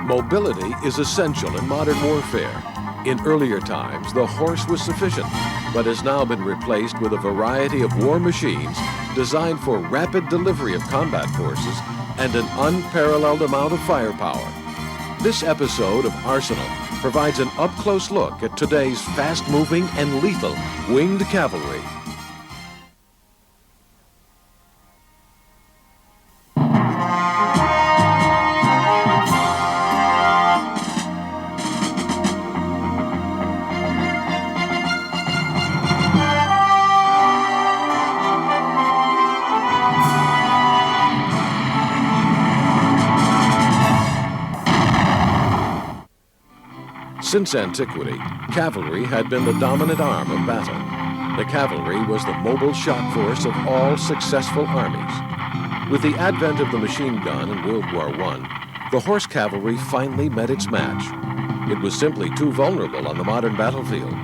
Mobility is essential in modern warfare. In earlier times, the horse was sufficient, but has now been replaced with a variety of war machines designed for rapid delivery of combat forces and an unparalleled amount of firepower. This episode of Arsenal provides an up-close look at today's fast-moving and lethal winged cavalry. Since antiquity, cavalry had been the dominant arm of battle. The cavalry was the mobile shock force of all successful armies. With the advent of the machine gun in World War I, the horse cavalry finally met its match. It was simply too vulnerable on the modern battlefield.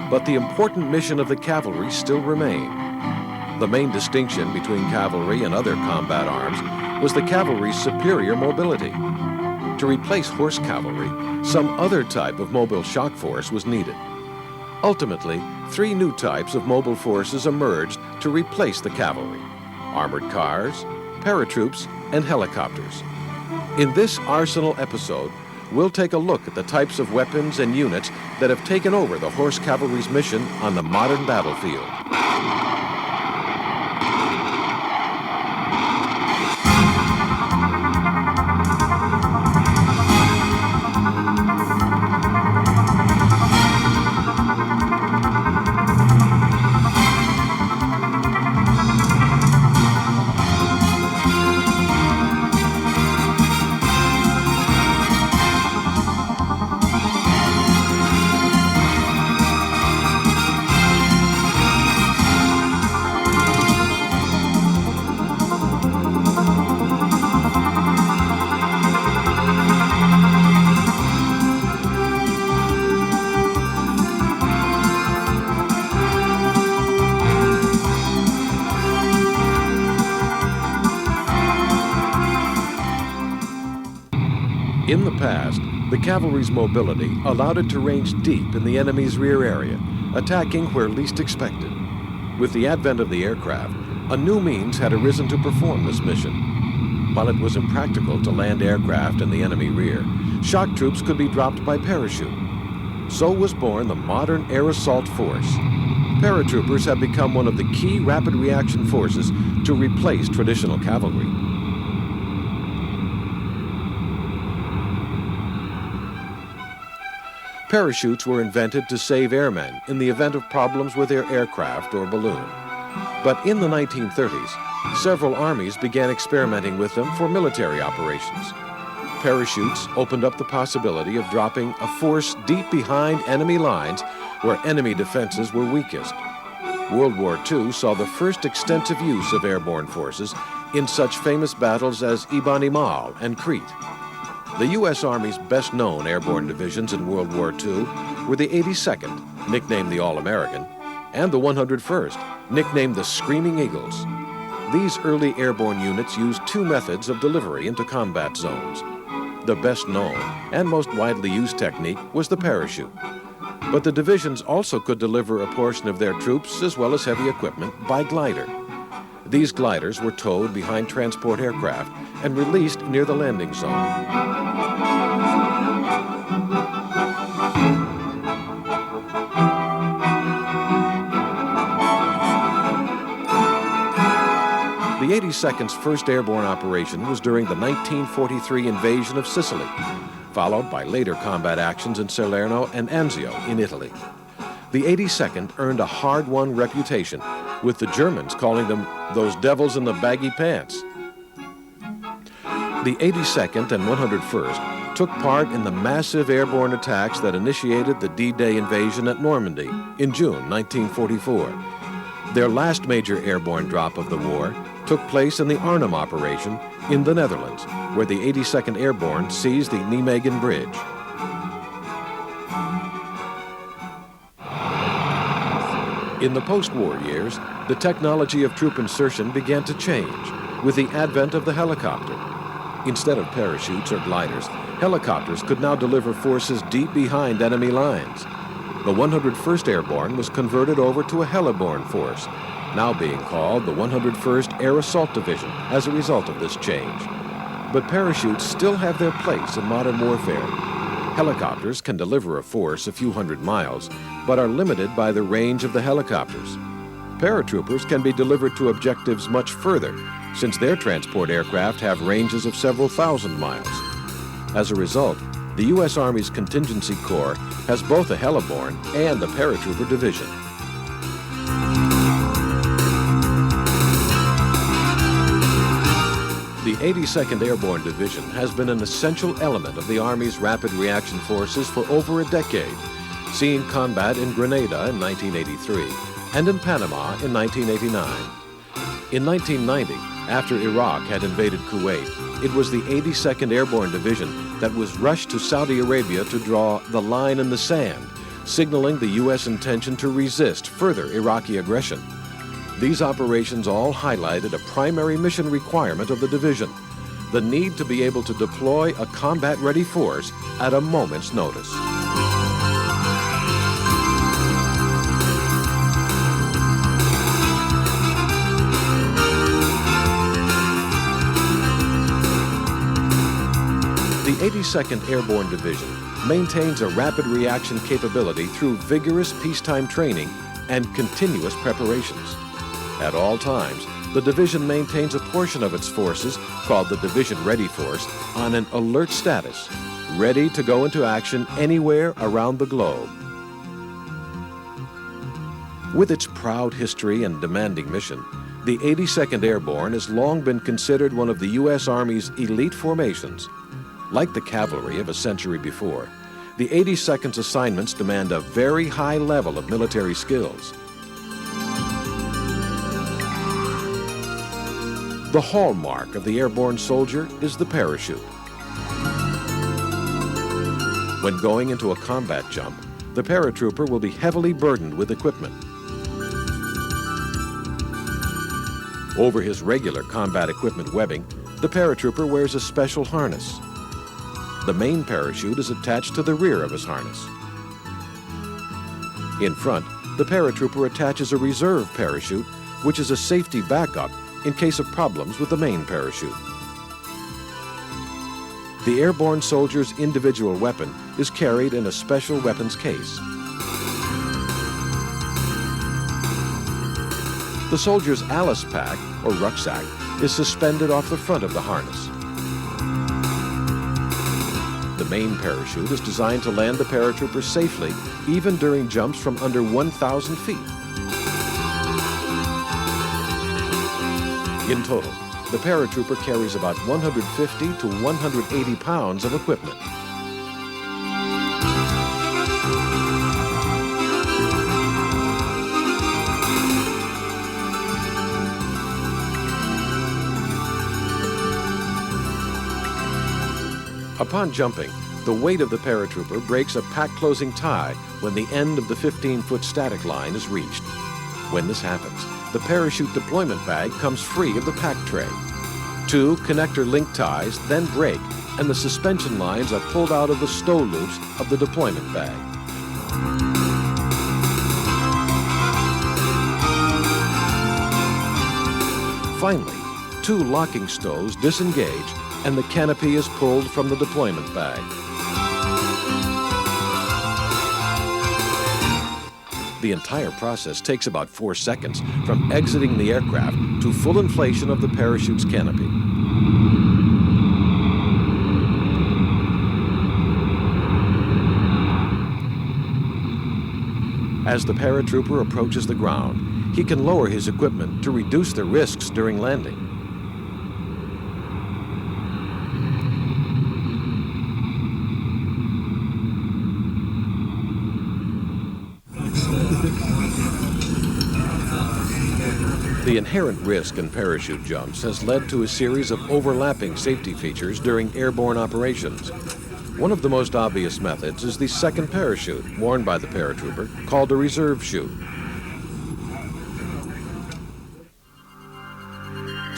But the important mission of the cavalry still remained. The main distinction between cavalry and other combat arms was the cavalry's superior mobility. To replace horse cavalry, some other type of mobile shock force was needed. Ultimately, three new types of mobile forces emerged to replace the cavalry: armored cars, paratroops, and helicopters. In this Arsenal episode, we'll take a look at the types of weapons and units that have taken over the horse cavalry's mission on the modern battlefield. In the past, the cavalry's mobility allowed it to range deep in the enemy's rear area, attacking where least expected. With the advent of the aircraft, a new means had arisen to perform this mission. While it was impractical to land aircraft in the enemy rear, shock troops could be dropped by parachute. So was born the modern air assault force. Paratroopers have become one of the key rapid reaction forces to replace traditional cavalry. Parachutes were invented to save airmen in the event of problems with their aircraft or balloon. But in the 1930s, several armies began experimenting with them for military operations. Parachutes opened up the possibility of dropping a force deep behind enemy lines where enemy defenses were weakest. World War II saw the first extensive use of airborne forces in such famous battles as Iban Imal and Crete. The U.S. Army's best-known airborne divisions in World War II were the 82nd, nicknamed the All-American, and the 101st, nicknamed the Screaming Eagles. These early airborne units used two methods of delivery into combat zones. The best-known and most widely used technique was the parachute. But the divisions also could deliver a portion of their troops as well as heavy equipment by glider. These gliders were towed behind transport aircraft and released near the landing zone. The 82nd's first airborne operation was during the 1943 invasion of Sicily, followed by later combat actions in Salerno and Anzio in Italy. The 82nd earned a hard-won reputation, with the Germans calling them those devils in the baggy pants. The 82nd and 101st took part in the massive airborne attacks that initiated the D-Day invasion at Normandy in June 1944. Their last major airborne drop of the war took place in the Arnhem operation in the Netherlands, where the 82nd Airborne seized the Nijmegen Bridge. In the post-war years, the technology of troop insertion began to change with the advent of the helicopter. Instead of parachutes or gliders, helicopters could now deliver forces deep behind enemy lines. The 101st Airborne was converted over to a heliborne force, now being called the 101st Air Assault Division as a result of this change. But parachutes still have their place in modern warfare. Helicopters can deliver a force a few hundred miles, but are limited by the range of the helicopters. Paratroopers can be delivered to objectives much further, since their transport aircraft have ranges of several thousand miles. As a result, the U.S. Army's Contingency Corps has both a heliborne and a paratrooper division. The 82nd Airborne Division has been an essential element of the Army's Rapid Reaction Forces for over a decade, seeing combat in Grenada in 1983 and in Panama in 1989. In 1990, after Iraq had invaded Kuwait, it was the 82nd Airborne Division that was rushed to Saudi Arabia to draw the line in the sand, signaling the U.S. intention to resist further Iraqi aggression. These operations all highlighted a primary mission requirement of the division: the need to be able to deploy a combat-ready force at a moment's notice. The 82nd Airborne Division maintains a rapid reaction capability through vigorous peacetime training and continuous preparations. At all times, the division maintains a portion of its forces, called the Division Ready Force, on an alert status, ready to go into action anywhere around the globe. With its proud history and demanding mission, the 82nd Airborne has long been considered one of the U.S. Army's elite formations. Like the cavalry of a century before, the 82nd's assignments demand a very high level of military skills. The hallmark of the airborne soldier is the parachute. When going into a combat jump, the paratrooper will be heavily burdened with equipment. Over his regular combat equipment webbing, the paratrooper wears a special harness. The main parachute is attached to the rear of his harness. In front, the paratrooper attaches a reserve parachute, which is a safety backup in case of problems with the main parachute. The airborne soldier's individual weapon is carried in a special weapons case. The soldier's Alice pack, or rucksack, is suspended off the front of the harness. The main parachute is designed to land the paratrooper safely, even during jumps from under 1,000 feet. In total, the paratrooper carries about 150 to 180 pounds of equipment. Upon jumping, the weight of the paratrooper breaks a pack-closing tie when the end of the 15-foot static line is reached. When this happens, the parachute deployment bag comes free of the pack tray. Two connector link ties then break, and the suspension lines are pulled out of the stow loops of the deployment bag. Finally, two locking stows disengage, and the canopy is pulled from the deployment bag. The entire process takes about 4 seconds from exiting the aircraft to full inflation of the parachute's canopy. As the paratrooper approaches the ground, he can lower his equipment to reduce the risks during landing. The inherent risk in parachute jumps has led to a series of overlapping safety features during airborne operations. One of the most obvious methods is the second parachute, worn by the paratrooper, called a reserve chute.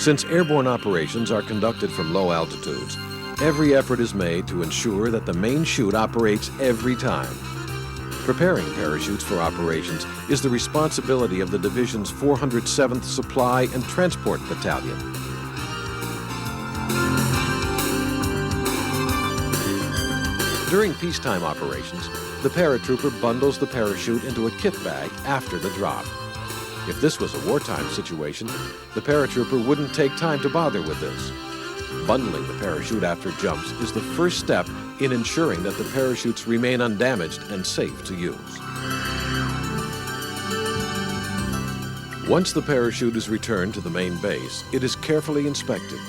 Since airborne operations are conducted from low altitudes, every effort is made to ensure that the main chute operates every time. Preparing parachutes for operations is the responsibility of the division's 407th Supply and Transport Battalion. During peacetime operations, the paratrooper bundles the parachute into a kit bag after the drop. If this was a wartime situation, the paratrooper wouldn't take time to bother with this. Bundling the parachute after jumps is the first step in ensuring that the parachutes remain undamaged and safe to use. Once the parachute is returned to the main base, it is carefully inspected.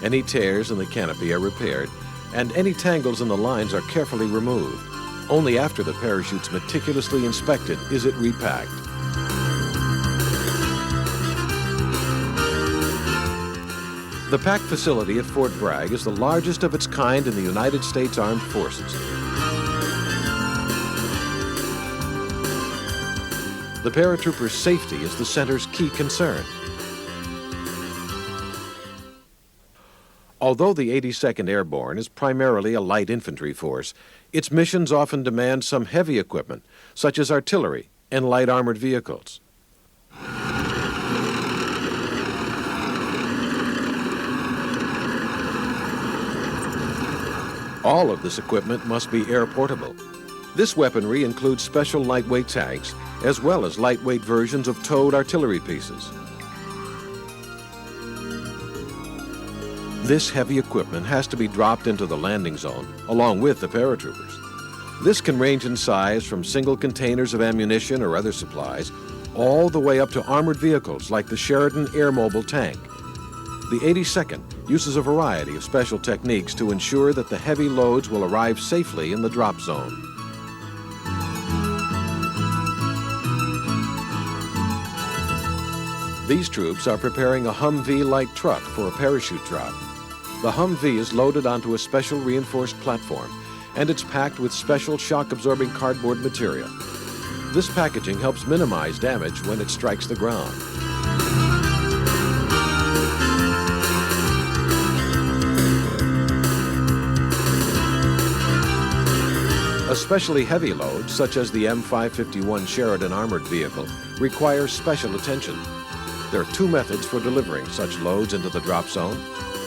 Any tears in the canopy are repaired, and any tangles in the lines are carefully removed. Only after the parachute's meticulously inspected is it repacked. The pack facility at Fort Bragg is the largest of its kind in the United States Armed Forces. The paratrooper's safety is the center's key concern. Although the 82nd Airborne is primarily a light infantry force, its missions often demand some heavy equipment, such as artillery and light armored vehicles. All of this equipment must be air-portable. This weaponry includes special lightweight tanks, as well as lightweight versions of towed artillery pieces. This heavy equipment has to be dropped into the landing zone, along with the paratroopers. This can range in size from single containers of ammunition or other supplies, all the way up to armored vehicles like the Sheridan Air Mobile Tank. The 82nd uses a variety of special techniques to ensure that the heavy loads will arrive safely in the drop zone. These troops are preparing a Humvee light truck for a parachute drop. The Humvee is loaded onto a special reinforced platform, and it's packed with special shock-absorbing cardboard material. This packaging helps minimize damage when it strikes the ground. Especially heavy loads, such as the M551 Sheridan armored vehicle, require special attention. There are two methods for delivering such loads into the drop zone: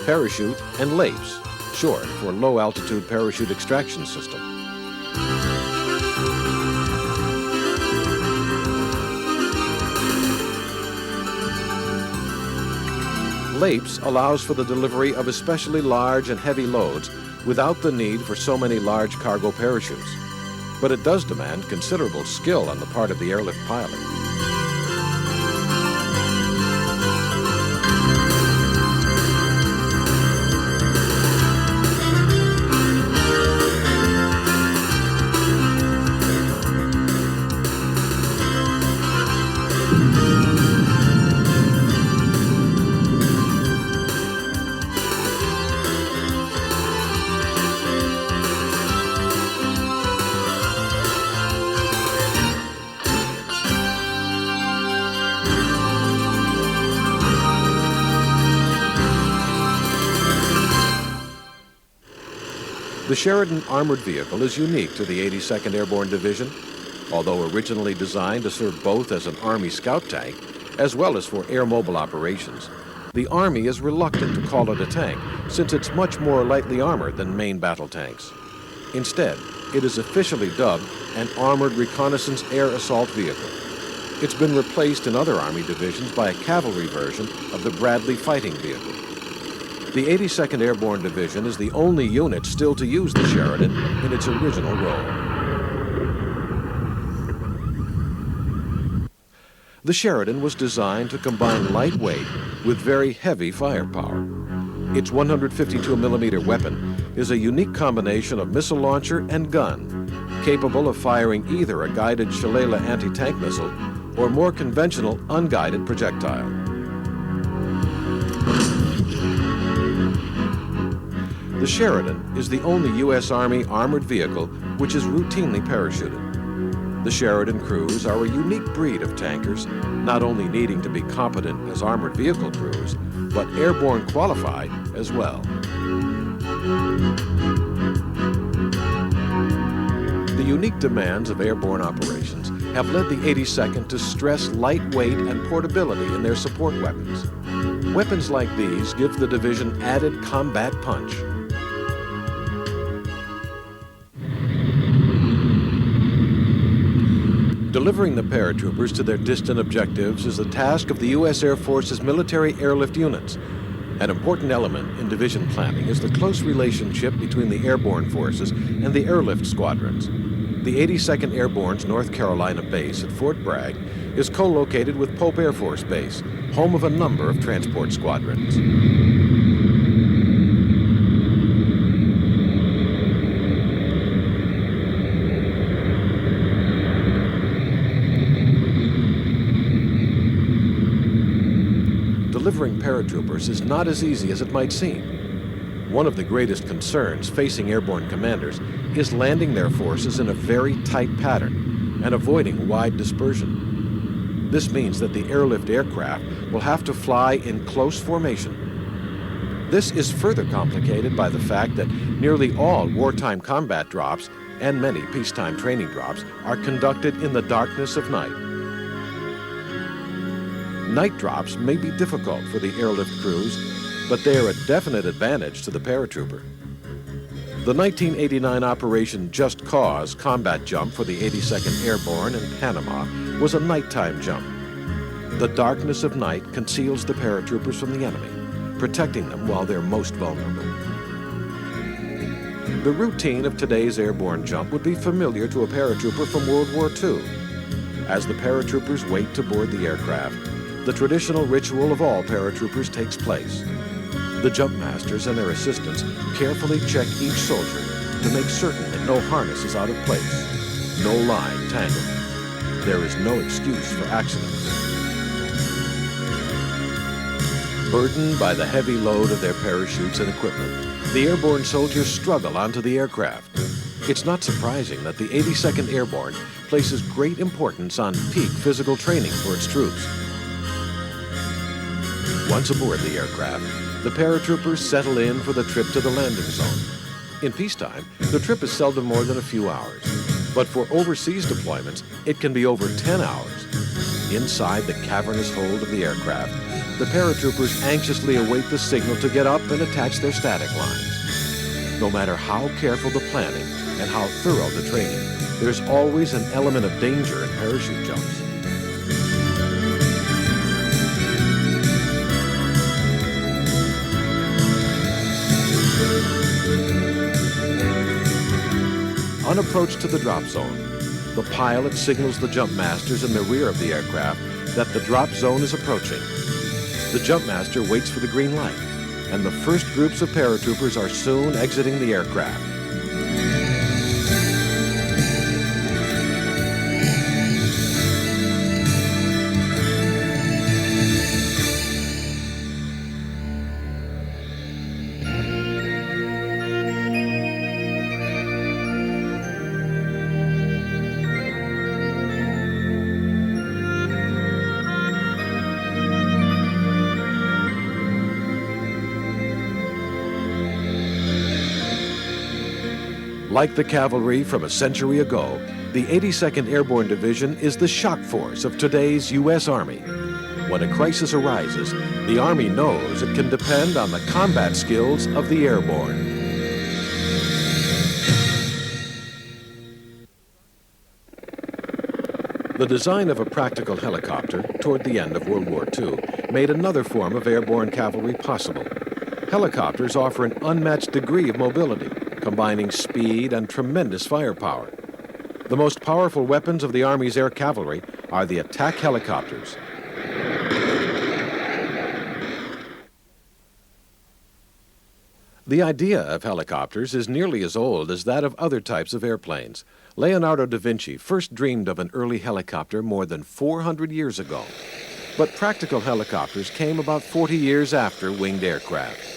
parachute and LAPES, short for Low Altitude Parachute Extraction System. LAPES allows for the delivery of especially large and heavy loads without the need for so many large cargo parachutes. But it does demand considerable skill on the part of the airlift pilot. The Sheridan armored vehicle is unique to the 82nd Airborne Division. Although originally designed to serve both as an Army scout tank as well as for air mobile operations, the Army is reluctant to call it a tank since it's much more lightly armored than main battle tanks. Instead, it is officially dubbed an Armored Reconnaissance Air Assault Vehicle. It's been replaced in other Army divisions by a cavalry version of the Bradley fighting vehicle. The 82nd Airborne Division is the only unit still to use the Sheridan in its original role. The Sheridan was designed to combine lightweight with very heavy firepower. Its 152mm weapon is a unique combination of missile launcher and gun, capable of firing either a guided Shalala anti-tank missile or more conventional unguided projectile. The Sheridan is the only U.S. Army armored vehicle which is routinely parachuted. The Sheridan crews are a unique breed of tankers, not only needing to be competent as armored vehicle crews, but airborne qualified as well. The unique demands of airborne operations have led the 82nd to stress lightweight and portability in their support weapons. Weapons like these give the division added combat punch. Delivering the paratroopers to their distant objectives is the task of the U.S. Air Force's military airlift units. An important element in division planning is the close relationship between the airborne forces and the airlift squadrons. The 82nd Airborne's North Carolina base at Fort Bragg is co-located with Pope Air Force Base, home of a number of transport squadrons. Delivering paratroopers is not as easy as it might seem. One of the greatest concerns facing airborne commanders is landing their forces in a very tight pattern and avoiding wide dispersion. This means that the airlift aircraft will have to fly in close formation. This is further complicated by the fact that nearly all wartime combat drops and many peacetime training drops are conducted in the darkness of night. Night drops may be difficult for the airlift crews, but they are a definite advantage to the paratrooper. The 1989 Operation Just Cause combat jump for the 82nd Airborne in Panama was a nighttime jump. The darkness of night conceals the paratroopers from the enemy, protecting them while they're most vulnerable. The routine of today's airborne jump would be familiar to a paratrooper from World War II. As the paratroopers wait to board the aircraft, the traditional ritual of all paratroopers takes place. The jump masters and their assistants carefully check each soldier to make certain that no harness is out of place, no line tangled. There is no excuse for accidents. Burdened by the heavy load of their parachutes and equipment, the airborne soldiers struggle onto the aircraft. It's not surprising that the 82nd Airborne places great importance on peak physical training for its troops. Once aboard the aircraft, the paratroopers settle in for the trip to the landing zone. In peacetime, the trip is seldom more than a few hours, but for overseas deployments, it can be over 10 hours. Inside the cavernous hold of the aircraft, the paratroopers anxiously await the signal to get up and attach their static lines. No matter how careful the planning and how thorough the training, there's always an element of danger in parachute jumps. On approach to the drop zone, the pilot signals the jump masters in the rear of the aircraft that the drop zone is approaching. The jump master waits for the green light, and the first groups of paratroopers are soon exiting the aircraft. Like the cavalry from a century ago, the 82nd Airborne Division is the shock force of today's U.S. Army. When a crisis arises, the Army knows it can depend on the combat skills of the airborne. The design of a practical helicopter toward the end of World War II made another form of airborne cavalry possible. Helicopters offer an unmatched degree of mobility, combining speed and tremendous firepower. The most powerful weapons of the Army's air cavalry are the attack helicopters. The idea of helicopters is nearly as old as that of other types of airplanes. Leonardo da Vinci first dreamed of an early helicopter more than 400 years ago. But practical helicopters came about 40 years after winged aircraft.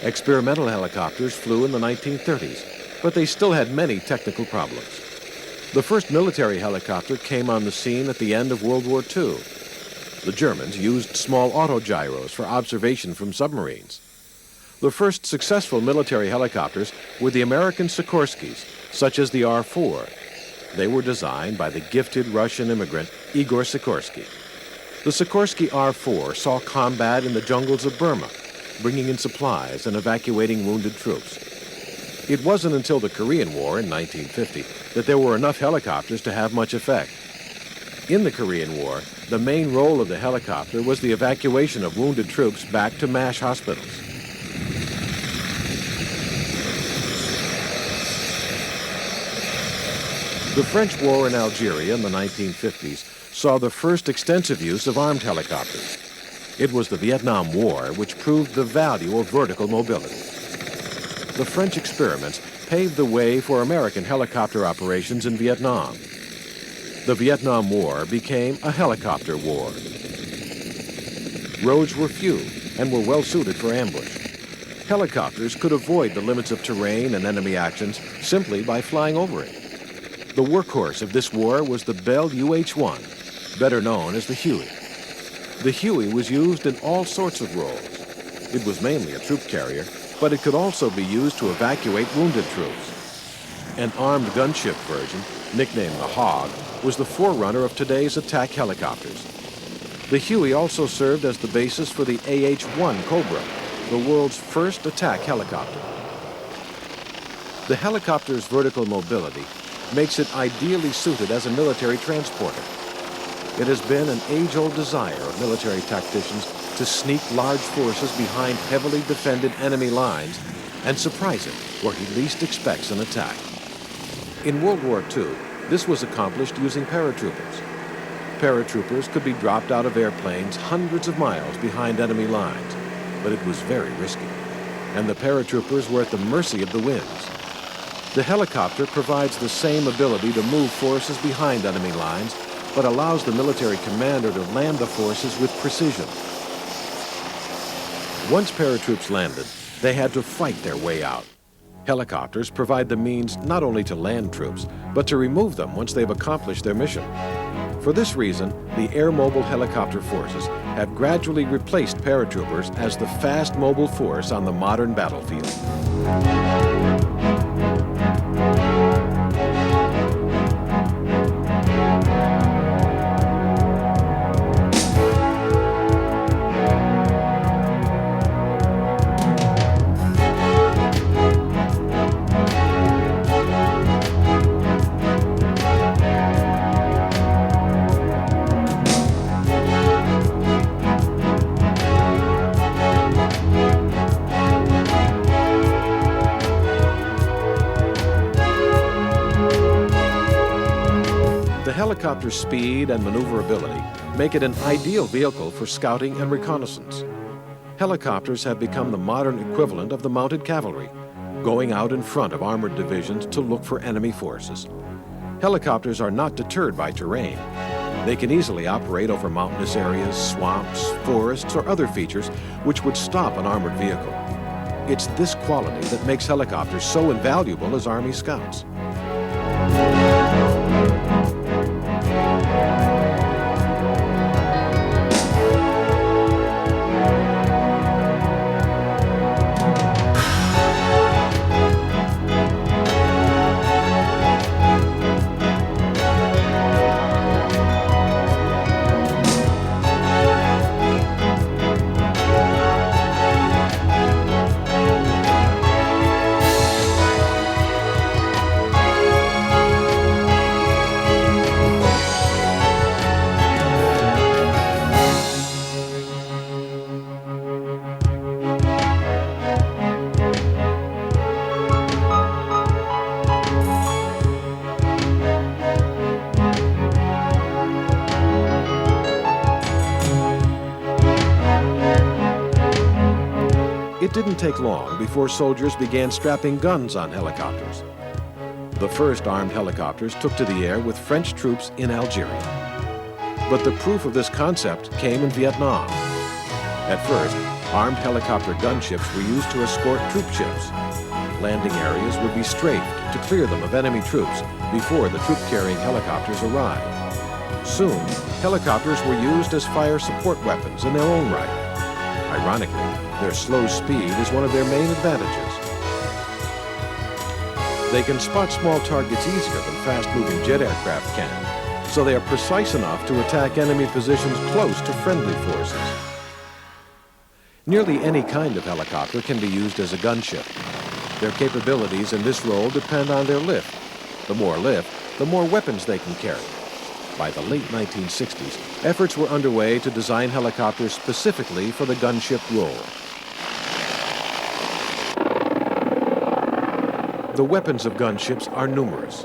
Experimental helicopters flew in the 1930s, but they still had many technical problems. The first military helicopter came on the scene at the end of World War II. The Germans used small autogyros for observation from submarines. The first successful military helicopters were the American Sikorskys, such as the R-4. They were designed by the gifted Russian immigrant Igor Sikorsky. The Sikorsky R-4 saw combat in the jungles of Burma, bringing in supplies and evacuating wounded troops. It wasn't until the Korean War in 1950 that there were enough helicopters to have much effect. In the Korean War, the main role of the helicopter was the evacuation of wounded troops back to MASH hospitals. The French War in Algeria in the 1950s saw the first extensive use of armed helicopters. It was the Vietnam War which proved the value of vertical mobility. The French experiments paved the way for American helicopter operations in Vietnam. The Vietnam War became a helicopter war. Roads were few and were well suited for ambush. Helicopters could avoid the limits of terrain and enemy actions simply by flying over it. The workhorse of this war was the Bell UH-1, better known as the Huey. The Huey was used in all sorts of roles. It was mainly a troop carrier, but it could also be used to evacuate wounded troops. An armed gunship version, nicknamed the Hog, was the forerunner of today's attack helicopters. The Huey also served as the basis for the AH-1 Cobra, the world's first attack helicopter. The helicopter's vertical mobility makes it ideally suited as a military transporter. It has been an age-old desire of military tacticians to sneak large forces behind heavily defended enemy lines and surprise him where he least expects an attack. In World War II, this was accomplished using paratroopers. Paratroopers could be dropped out of airplanes hundreds of miles behind enemy lines, but it was very risky, and the paratroopers were at the mercy of the winds. The helicopter provides the same ability to move forces behind enemy lines, but allows the military commander to land the forces with precision. Once paratroops landed, they had to fight their way out. Helicopters provide the means not only to land troops, but to remove them once they've accomplished their mission. For this reason, the air-mobile helicopter forces have gradually replaced paratroopers as the fast mobile force on the modern battlefield. Helicopter's speed and maneuverability make it an ideal vehicle for scouting and reconnaissance. Helicopters have become the modern equivalent of the mounted cavalry, going out in front of armored divisions to look for enemy forces. Helicopters are not deterred by terrain. They can easily operate over mountainous areas, swamps, forests, or other features which would stop an armored vehicle. It's this quality that makes helicopters so invaluable as Army scouts. It didn't take long before soldiers began strapping guns on helicopters. The first armed helicopters took to the air with French troops in Algeria. But the proof of this concept came in Vietnam. At first, armed helicopter gunships were used to escort troop ships. landing areas would be strafed to clear them of enemy troops before the troop-carrying helicopters arrived. Soon, helicopters were used as fire support weapons in their own right. Ironically, their slow speed is one of their main advantages. They can spot small targets easier than fast-moving jet aircraft can, so they are precise enough to attack enemy positions close to friendly forces. Nearly any kind of helicopter can be used as a gunship. Their capabilities in this role depend on their lift. The more lift, the more weapons they can carry. By the late 1960s, efforts were underway to design helicopters specifically for the gunship role. The weapons of gunships are numerous.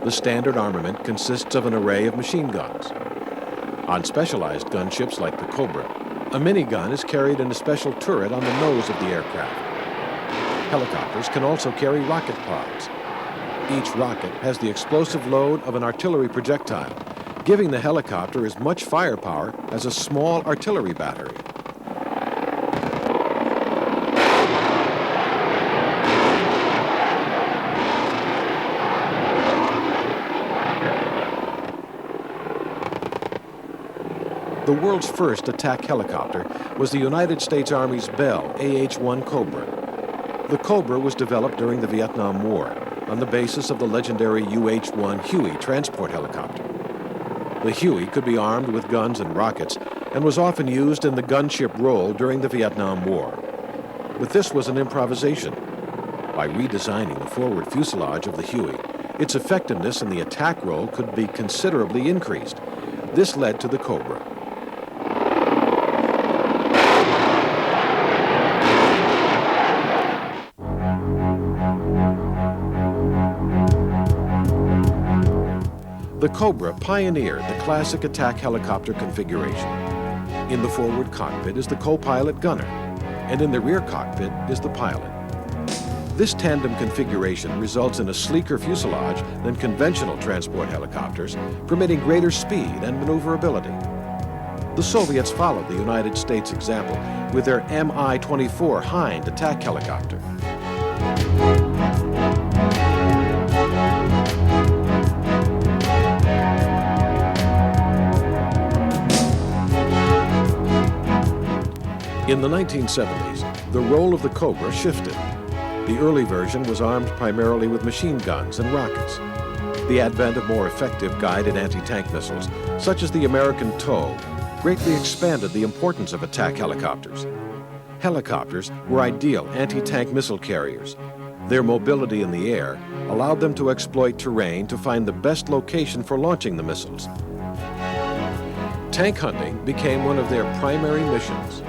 The standard armament consists of an array of machine guns. On specialized gunships like the Cobra, a minigun is carried in a special turret on the nose of the aircraft. Helicopters can also carry rocket pods. Each rocket has the explosive load of an artillery projectile, giving the helicopter as much firepower as a small artillery battery. The world's first attack helicopter was the United States Army's Bell AH-1 Cobra. The Cobra was developed during the Vietnam War on the basis of the legendary UH-1 Huey transport helicopter. The Huey could be armed with guns and rockets and was often used in the gunship role during the Vietnam War. But this was an improvisation. By redesigning the forward fuselage of the Huey, its effectiveness in the attack role could be considerably increased. This led to the Cobra. The Cobra pioneered the classic attack helicopter configuration. In the forward cockpit is the co-pilot gunner, and in the rear cockpit is the pilot. This tandem configuration results in a sleeker fuselage than conventional transport helicopters, permitting greater speed and maneuverability. The Soviets followed the United States example with their Mi-24 Hind attack helicopter. In the 1970s, the role of the Cobra shifted. The early version was armed primarily with machine guns and rockets. The advent of more effective guided anti-tank missiles, such as the American TOW, greatly expanded the importance of attack helicopters. Helicopters were ideal anti-tank missile carriers. Their mobility in the air allowed them to exploit terrain to find the best location for launching the missiles. Tank hunting became one of their primary missions.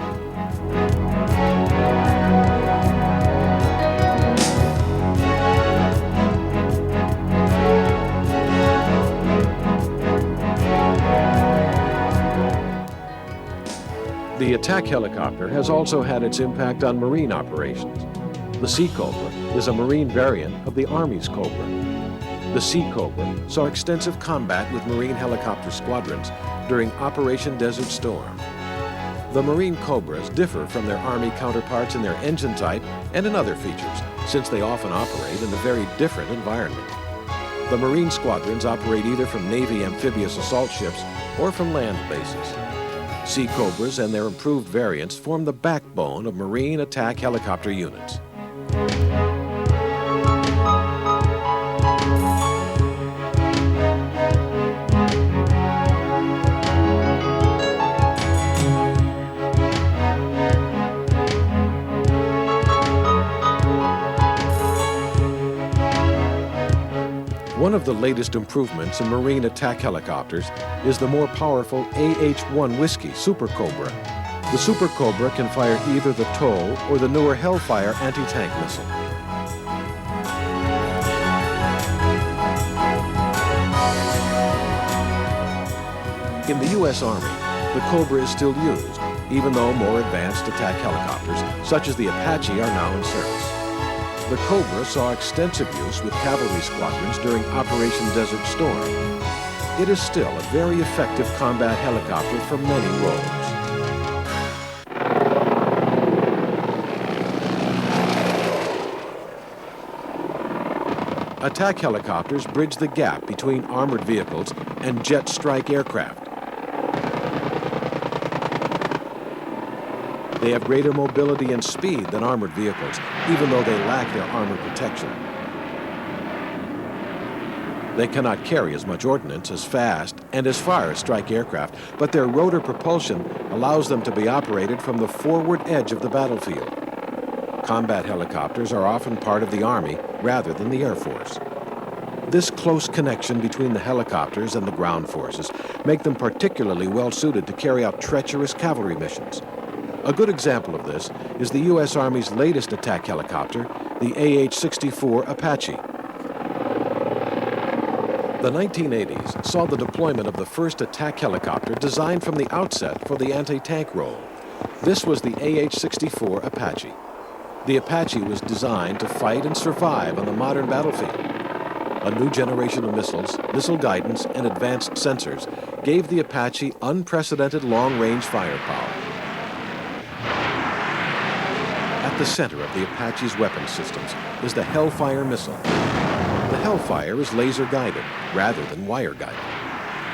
The attack helicopter has also had its impact on marine operations. The Sea Cobra is a marine variant of the Army's Cobra. The Sea Cobra saw extensive combat with marine helicopter squadrons during Operation Desert Storm. The Marine Cobras differ from their Army counterparts in their engine type and in other features, since they often operate in a very different environment. The Marine squadrons operate either from Navy amphibious assault ships or from land bases. Sea Cobras and their improved variants form the backbone of Marine attack helicopter units. One of the latest improvements in marine attack helicopters is the more powerful AH-1 Whiskey Super Cobra. The Super Cobra can fire either the TOW or the newer Hellfire anti-tank missile. In the U.S. Army, the Cobra is still used, even though more advanced attack helicopters, such as the Apache, are now in service. The Cobra saw extensive use with cavalry squadrons during Operation Desert Storm. It is still a very effective combat helicopter for many roles. Attack helicopters bridge the gap between armored vehicles and jet strike aircraft. They have greater mobility and speed than armored vehicles, even though they lack their armored protection. They cannot carry as much ordnance as fast and as far as strike aircraft, but their rotor propulsion allows them to be operated from the forward edge of the battlefield. Combat helicopters are often part of the Army rather than the Air Force. This close connection between the helicopters and the ground forces make them particularly well suited to carry out treacherous cavalry missions. A good example of this is the U.S. Army's latest attack helicopter, the AH-64 Apache. The 1980s saw the deployment of the first attack helicopter designed from the outset for the anti-tank role. This was the AH-64 Apache. The Apache was designed to fight and survive on the modern battlefield. A new generation of missiles, missile guidance, and advanced sensors gave the Apache unprecedented long-range firepower. At the center of the Apache's weapon systems is the Hellfire missile. The Hellfire is laser-guided rather than wire-guided.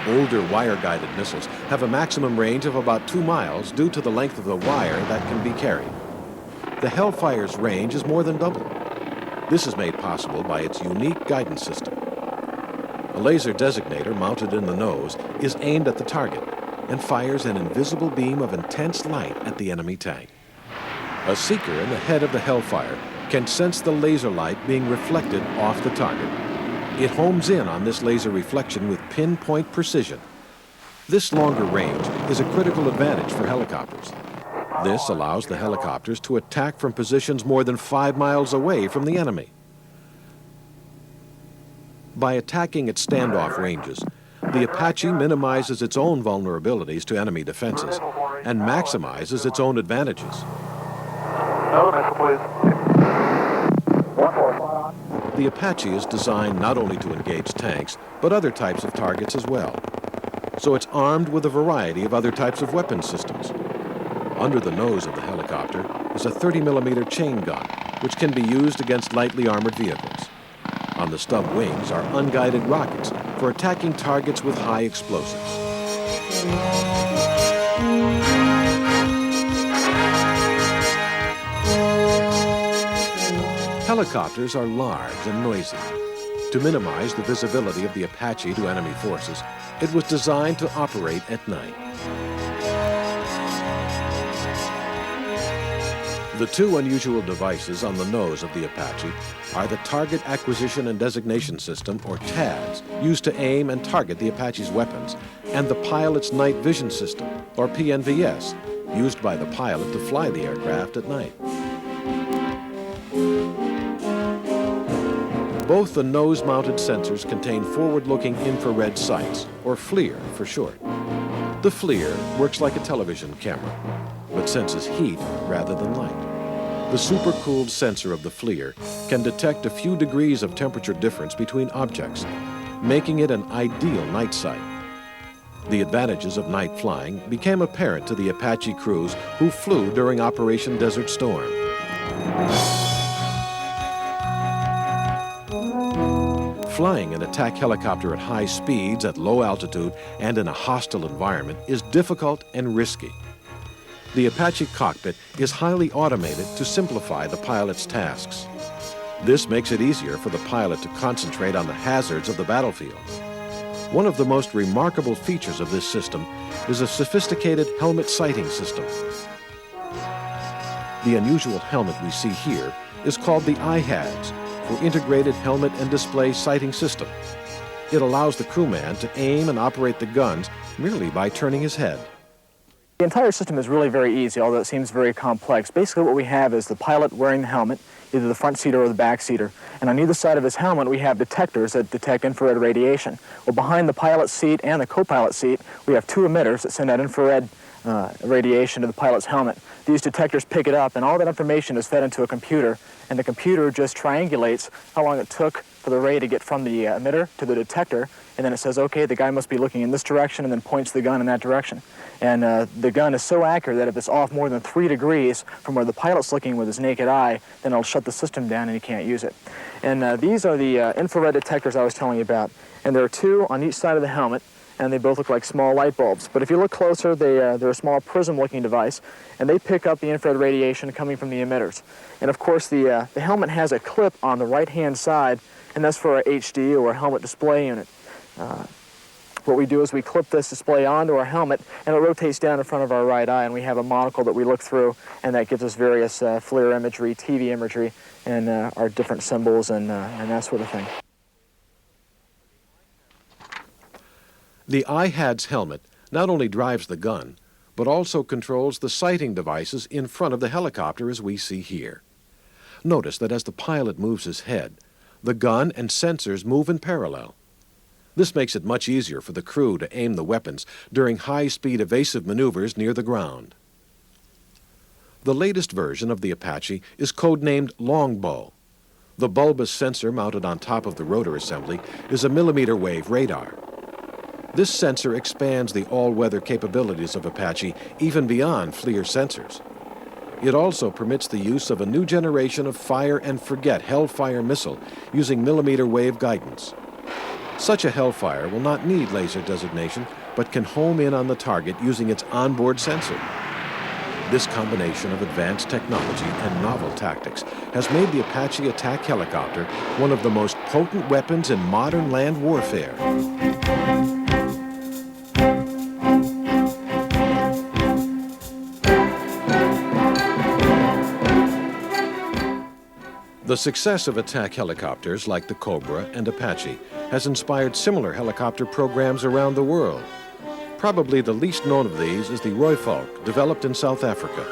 Older wire-guided missiles have a maximum range of about 2 miles due to the length of the wire that can be carried. The Hellfire's range is more than double. This is made possible by its unique guidance system. A laser designator mounted in the nose is aimed at the target and fires an invisible beam of intense light at the enemy tank. A seeker in the head of the Hellfire can sense the laser light being reflected off the target. It homes in on this laser reflection with pinpoint precision. This longer range is a critical advantage for helicopters. This allows the helicopters to attack from positions more than 5 miles away from the enemy. By attacking at standoff ranges, the Apache minimizes its own vulnerabilities to enemy defenses and maximizes its own advantages. Another missile, please. 1-4. The Apache is designed not only to engage tanks, but other types of targets as well. So it's armed with a variety of other types of weapon systems. Under the nose of the helicopter is a 30mm chain gun, which can be used against lightly armored vehicles. On the stub wings are unguided rockets for attacking targets with high explosives. Helicopters are large and noisy. To minimize the visibility of the Apache to enemy forces, it was designed to operate at night. The two unusual devices on the nose of the Apache are the Target Acquisition and Designation System, or TADS, used to aim and target the Apache's weapons, and the Pilot's Night Vision System, or PNVS, used by the pilot to fly the aircraft at night. Both the nose-mounted sensors contain forward-looking infrared sights, or FLIR for short. The FLIR works like a television camera, but senses heat rather than light. The supercooled sensor of the FLIR can detect a few degrees of temperature difference between objects, making it an ideal night sight. The advantages of night flying became apparent to the Apache crews who flew during Operation Desert Storm. Flying an attack helicopter at high speeds, at low altitude, and in a hostile environment is difficult and risky. The Apache cockpit is highly automated to simplify the pilot's tasks. This makes it easier for the pilot to concentrate on the hazards of the battlefield. One of the most remarkable features of this system is a sophisticated helmet sighting system. The unusual helmet we see here is called the IHADS, for Integrated Helmet and Display Sighting System. It allows the crewman to aim and operate the guns merely by turning his head. The entire system is really very easy, although it seems very complex. Basically what we have is the pilot wearing the helmet, either the front seater or the back seater, and on either side of his helmet we have detectors that detect infrared radiation. Well, behind the pilot's seat and the co-pilot seat we have two emitters that send out infrared radiation to the pilot's helmet. These detectors pick it up, and all that information is fed into a computer, and the computer just triangulates how long it took for the ray to get from the emitter to the detector, and then it says, okay, the guy must be looking in this direction, and then points the gun in that direction. And the gun is so accurate that if it's off more than 3 degrees from where the pilot's looking with his naked eye, then it'll shut the system down and he can't use it. And these are the infrared detectors I was telling you about. And there are 2 on each side of the helmet, and they both look like small light bulbs. But if you look closer, they're a small prism-looking device, and they pick up the infrared radiation coming from the emitters. And of course, the helmet has a clip on the right-hand side, and that's for our HD or helmet display unit. What we do is we clip this display onto our helmet, and it rotates down in front of our right eye, and we have a monocle that we look through, and that gives us various FLIR imagery, TV imagery, and our different symbols and that sort of thing. The IHADS helmet not only drives the gun, but also controls the sighting devices in front of the helicopter as we see here. Notice that as the pilot moves his head, the gun and sensors move in parallel. This makes it much easier for the crew to aim the weapons during high-speed evasive maneuvers near the ground. The latest version of the Apache is codenamed Longbow. The bulbous sensor mounted on top of the rotor assembly is a millimeter wave radar. This sensor expands the all-weather capabilities of Apache even beyond FLIR sensors. It also permits the use of a new generation of fire-and-forget Hellfire missile using millimeter wave guidance. Such a Hellfire will not need laser designation, but can home in on the target using its onboard sensor. This combination of advanced technology and novel tactics has made the Apache attack helicopter one of the most potent weapons in modern land warfare. The success of attack helicopters like the Cobra and Apache has inspired similar helicopter programs around the world. Probably the least known of these is the Rooivalk, developed in South Africa.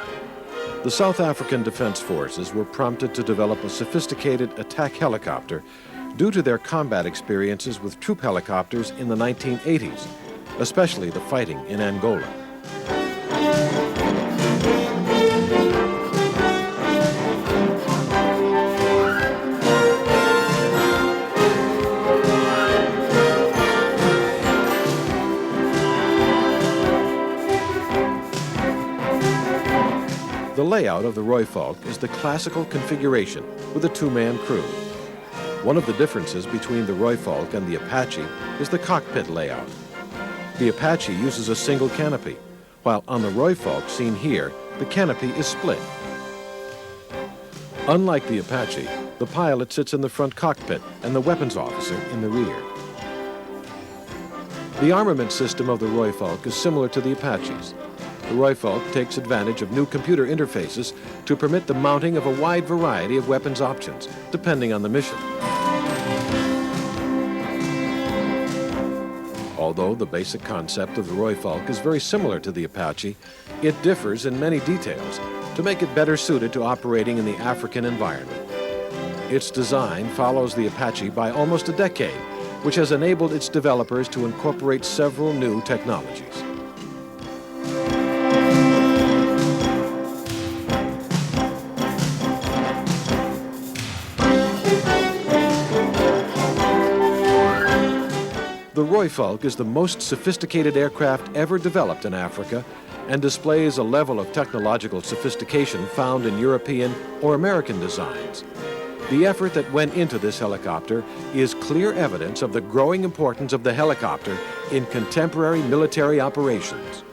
The South African Defense Forces were prompted to develop a sophisticated attack helicopter due to their combat experiences with troop helicopters in the 1980s, especially the fighting in Angola. The layout of the Rooivalk is the classical configuration with a 2-man crew. One of the differences between the Rooivalk and the Apache is the cockpit layout. The Apache uses a single canopy, while on the Rooivalk seen here, the canopy is split. Unlike the Apache, the pilot sits in the front cockpit and the weapons officer in the rear. The armament system of the Rooivalk is similar to the Apache's. The Rooivalk takes advantage of new computer interfaces to permit the mounting of a wide variety of weapons options, depending on the mission. Although the basic concept of the Rooivalk is very similar to the Apache, it differs in many details to make it better suited to operating in the African environment. Its design follows the Apache by almost a decade, which has enabled its developers to incorporate several new technologies. The Rooivalk is the most sophisticated aircraft ever developed in Africa and displays a level of technological sophistication found in European or American designs. The effort that went into this helicopter is clear evidence of the growing importance of the helicopter in contemporary military operations.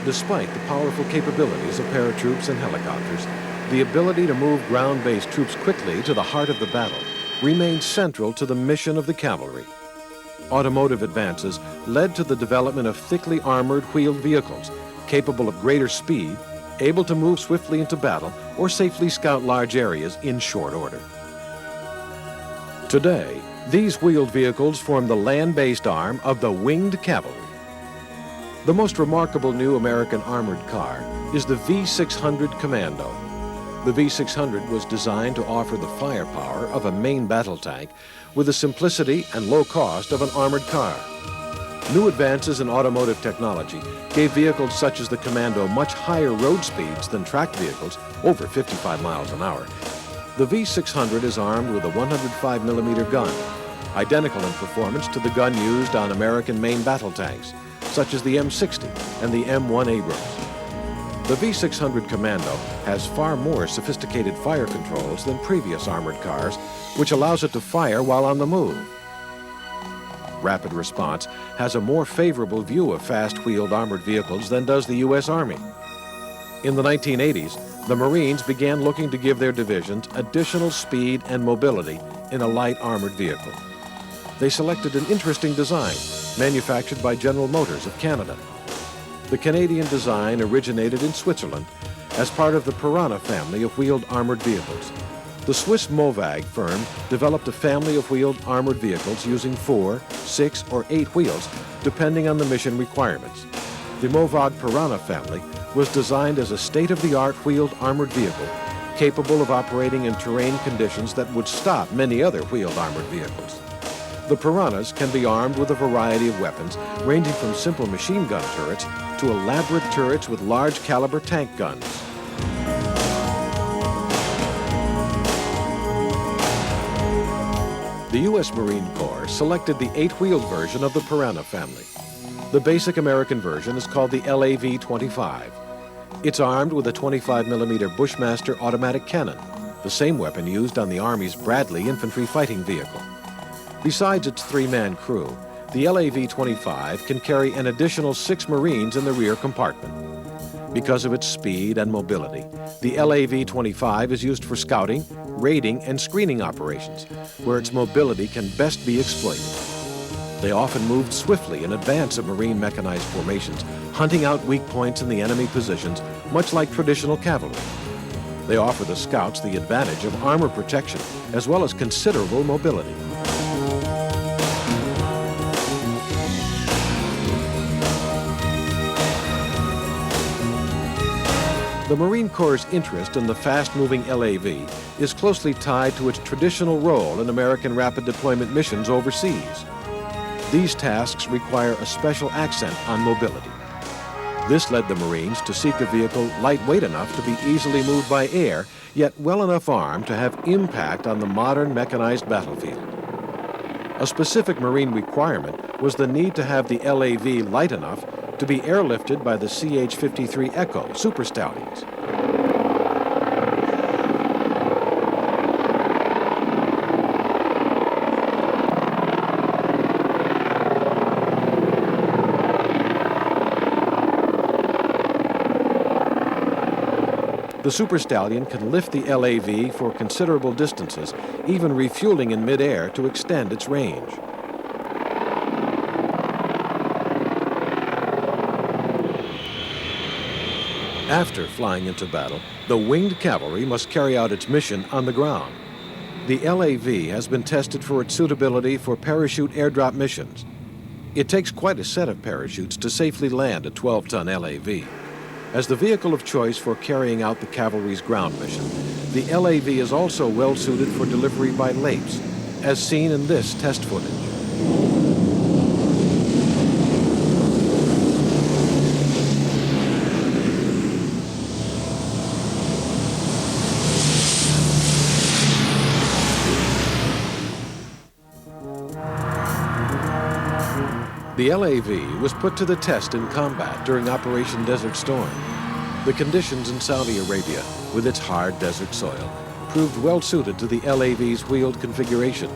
Despite the powerful capabilities of paratroops and helicopters, the ability to move ground-based troops quickly to the heart of the battle remains central to the mission of the cavalry. Automotive advances led to the development of thickly armored wheeled vehicles capable of greater speed, able to move swiftly into battle, or safely scout large areas in short order. Today, these wheeled vehicles form the land-based arm of the winged cavalry. The most remarkable new American armored car is the V600 Commando. The V-600 was designed to offer the firepower of a main battle tank with the simplicity and low cost of an armored car. New advances in automotive technology gave vehicles such as the Commando much higher road speeds than tracked vehicles, over 55 miles an hour. The V-600 is armed with a 105mm gun, identical in performance to the gun used on American main battle tanks, such as the M60 and the M1 Abrams. The V-600 Commando has far more sophisticated fire controls than previous armored cars, which allows it to fire while on the move. Rapid Response has a more favorable view of fast-wheeled armored vehicles than does the U.S. Army. In the 1980s, the Marines began looking to give their divisions additional speed and mobility in a light armored vehicle. They selected an interesting design, manufactured by General Motors of Canada. The Canadian design originated in Switzerland as part of the Piranha family of wheeled armored vehicles. The Swiss Movag firm developed a family of wheeled armored vehicles using 4, 6, or 8 wheels, depending on the mission requirements. The Movag Piranha family was designed as a state-of-the-art wheeled armored vehicle, capable of operating in terrain conditions that would stop many other wheeled armored vehicles. The Piranhas can be armed with a variety of weapons, ranging from simple machine gun turrets to elaborate turrets with large caliber tank guns. The U.S. Marine Corps selected the 8-wheeled version of the Piranha family. The basic American version is called the LAV-25. It's armed with a 25mm Bushmaster automatic cannon, the same weapon used on the Army's Bradley infantry fighting vehicle. Besides its 3-man crew, the LAV-25 can carry an additional 6 Marines in the rear compartment. Because of its speed and mobility, the LAV-25 is used for scouting, raiding, and screening operations, where its mobility can best be exploited. They often moved swiftly in advance of Marine mechanized formations, hunting out weak points in the enemy positions, much like traditional cavalry. They offer the scouts the advantage of armor protection, as well as considerable mobility. The Marine Corps' interest in the fast-moving LAV is closely tied to its traditional role in American rapid deployment missions overseas. These tasks require a special accent on mobility. This led the Marines to seek a vehicle lightweight enough to be easily moved by air, yet well enough armed to have impact on the modern mechanized battlefield. A specific Marine requirement was the need to have the LAV light enough to be airlifted by the CH-53 Echo Super Stallions. The Super Stallion can lift the LAV for considerable distances, even refueling in midair to extend its range. After flying into battle, the winged cavalry must carry out its mission on the ground. The LAV has been tested for its suitability for parachute airdrop missions. It takes quite a set of parachutes to safely land a 12-ton LAV. As the vehicle of choice for carrying out the cavalry's ground mission, the LAV is also well suited for delivery by LAPs, as seen in this test footage. The LAV was put to the test in combat during Operation Desert Storm. The conditions in Saudi Arabia, with its hard desert soil, proved well suited to the LAV's wheeled configuration.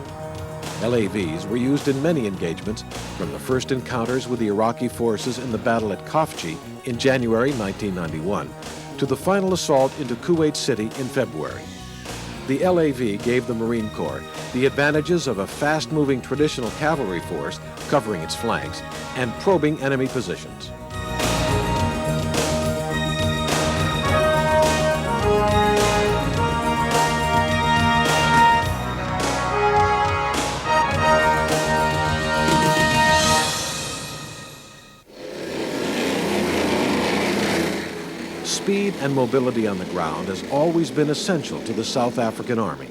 LAVs were used in many engagements, from the first encounters with the Iraqi forces in the battle at Khafji in January 1991 to the final assault into Kuwait City in February. The LAV gave the Marine Corps the advantages of a fast-moving traditional cavalry force covering its flanks and probing enemy positions. Speed and mobility on the ground has always been essential to the South African Army.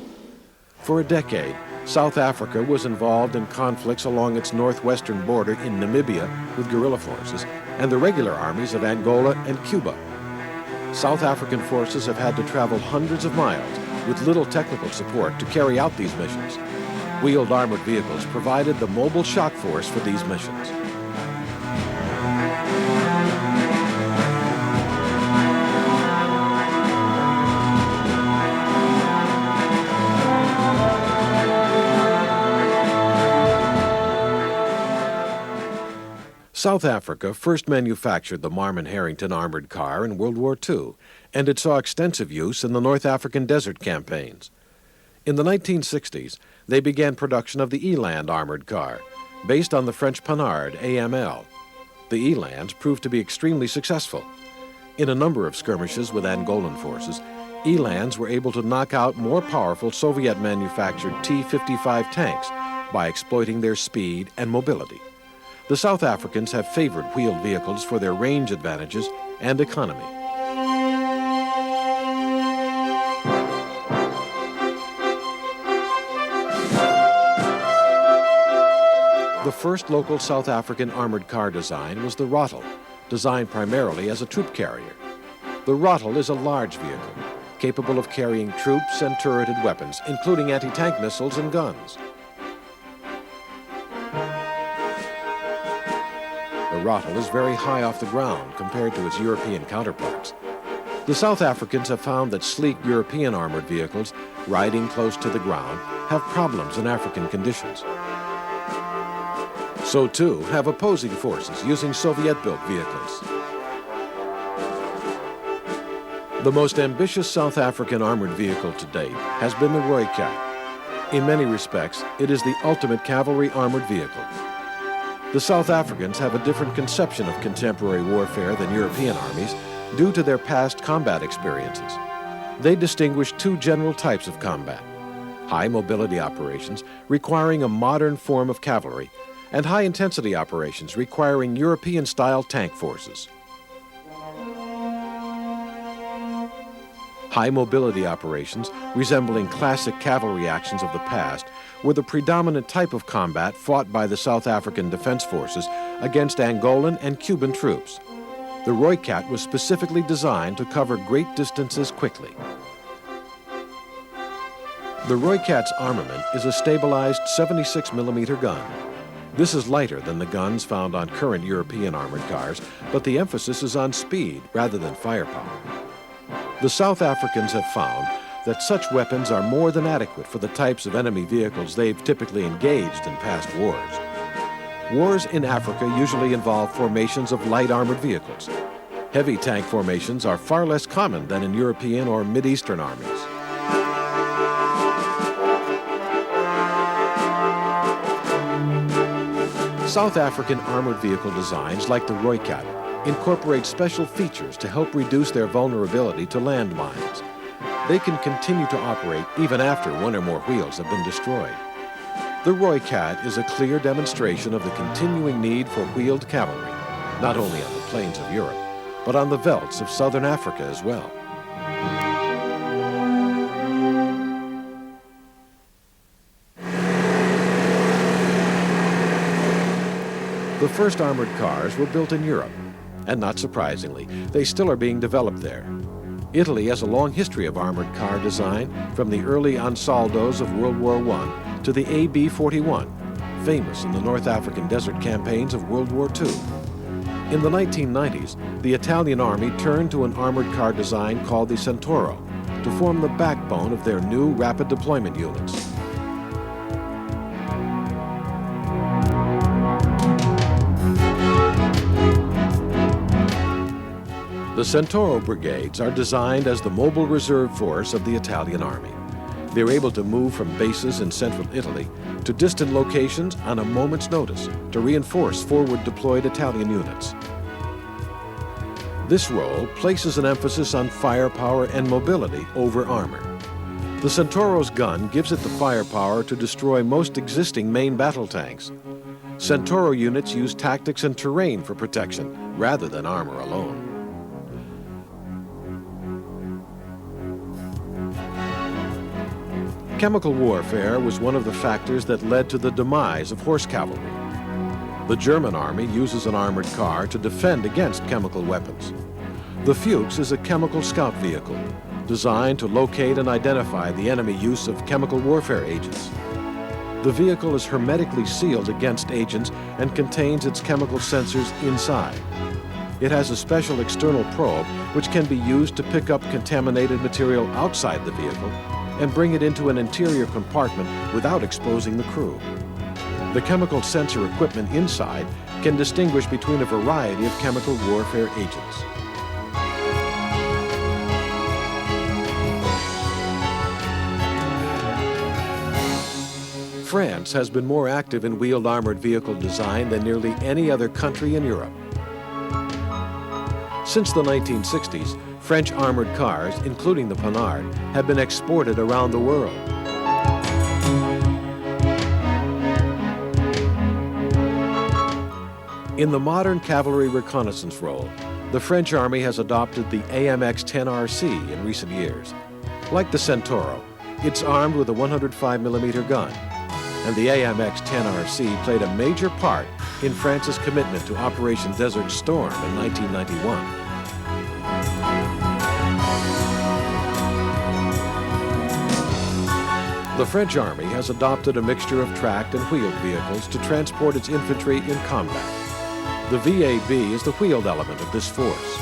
For a decade, South Africa was involved in conflicts along its northwestern border in Namibia with guerrilla forces and the regular armies of Angola and Cuba. South African forces have had to travel hundreds of miles with little technical support to carry out these missions. Wheeled armored vehicles provided the mobile shock force for these missions. South Africa first manufactured the Marmon Harrington armored car in World War II, and it saw extensive use in the North African desert campaigns. In the 1960s, they began production of the Eland armored car, based on the French Panhard AML. The Elands proved to be extremely successful. In a number of skirmishes with Angolan forces, Elands were able to knock out more powerful Soviet-manufactured T-55 tanks by exploiting their speed and mobility. The South Africans have favored wheeled vehicles for their range advantages and economy. The first local South African armored car design was the Rottle, designed primarily as a troop carrier. The Rottle is a large vehicle, capable of carrying troops and turreted weapons, including anti-tank missiles and guns. The Rottle is very high off the ground compared to its European counterparts. The South Africans have found that sleek European armored vehicles riding close to the ground have problems in African conditions. So too have opposing forces using Soviet-built vehicles. The most ambitious South African armored vehicle to date has been the Rooikat. In many respects, it is the ultimate cavalry armored vehicle. The South Africans have a different conception of contemporary warfare than European armies due to their past combat experiences. They distinguish two general types of combat: high mobility operations requiring a modern form of cavalry, and high intensity operations requiring European-style tank forces. High mobility operations, resembling classic cavalry actions of the past, were the predominant type of combat fought by the South African Defense Forces against Angolan and Cuban troops. The Rooikat was specifically designed to cover great distances quickly. The Rooikat's armament is a stabilized 76mm gun. This is lighter than the guns found on current European armored cars, but the emphasis is on speed rather than firepower. The South Africans have found that such weapons are more than adequate for the types of enemy vehicles they've typically engaged in past wars. Wars in Africa usually involve formations of light armored vehicles. Heavy tank formations are far less common than in European or Mid-Eastern armies. South African armored vehicle designs like the Rooikat incorporate special features to help reduce their vulnerability to landmines. They can continue to operate even after one or more wheels have been destroyed. The Rooikat is a clear demonstration of the continuing need for wheeled cavalry, not only on the plains of Europe, but on the velds of southern Africa as well. The first armored cars were built in Europe, and not surprisingly, they still are being developed there. Italy has a long history of armored car design, from the early Ansaldos of World War I to the AB-41, famous in the North African desert campaigns of World War II. In the 1990s, the Italian Army turned to an armored car design called the Centauro to form the backbone of their new rapid deployment units. The Centauro brigades are designed as the mobile reserve force of the Italian Army. They're able to move from bases in central Italy to distant locations on a moment's notice to reinforce forward deployed Italian units. This role places an emphasis on firepower and mobility over armor. The Centauro's gun gives it the firepower to destroy most existing main battle tanks. Centauro units use tactics and terrain for protection rather than armor alone. Chemical warfare was one of the factors that led to the demise of horse cavalry. The German army uses an armored car to defend against chemical weapons. The Fuchs is a chemical scout vehicle designed to locate and identify the enemy use of chemical warfare agents. The vehicle is hermetically sealed against agents and contains its chemical sensors inside. It has a special external probe which can be used to pick up contaminated material outside the vehicle and bring it into an interior compartment without exposing the crew. The chemical sensor equipment inside can distinguish between a variety of chemical warfare agents. France has been more active in wheeled armored vehicle design than nearly any other country in Europe. Since the 1960s, French armored cars, including the Panhard, have been exported around the world. In the modern cavalry reconnaissance role, the French Army has adopted the AMX-10RC in recent years. Like the Centauro, it's armed with a 105mm gun, and the AMX-10RC played a major part in France's commitment to Operation Desert Storm in 1991. The French Army has adopted a mixture of tracked and wheeled vehicles to transport its infantry in combat. The VAB is the wheeled element of this force.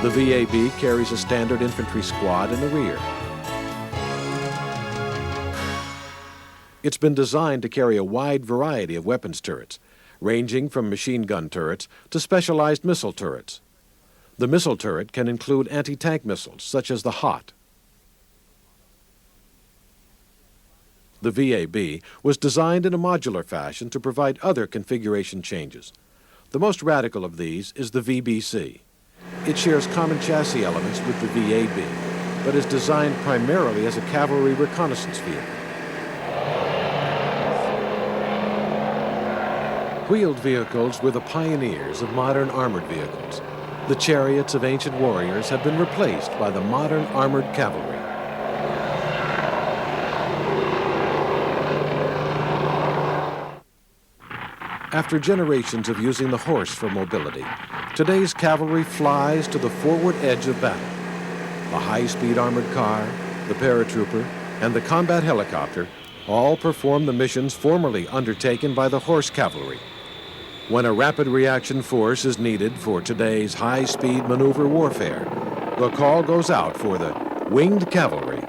The VAB carries a standard infantry squad in the rear. It's been designed to carry a wide variety of weapons turrets, ranging from machine gun turrets to specialized missile turrets. The missile turret can include anti-tank missiles, such as the HOT. The VAB was designed in a modular fashion to provide other configuration changes. The most radical of these is the VBC. It shares common chassis elements with the VAB, but is designed primarily as a cavalry reconnaissance vehicle. Wheeled vehicles were the pioneers of modern armored vehicles. The chariots of ancient warriors have been replaced by the modern armored cavalry. After generations of using the horse for mobility, today's cavalry flies to the forward edge of battle. The high-speed armored car, the paratrooper, and the combat helicopter all perform the missions formerly undertaken by the horse cavalry. When a rapid reaction force is needed for today's high-speed maneuver warfare, the call goes out for the winged cavalry.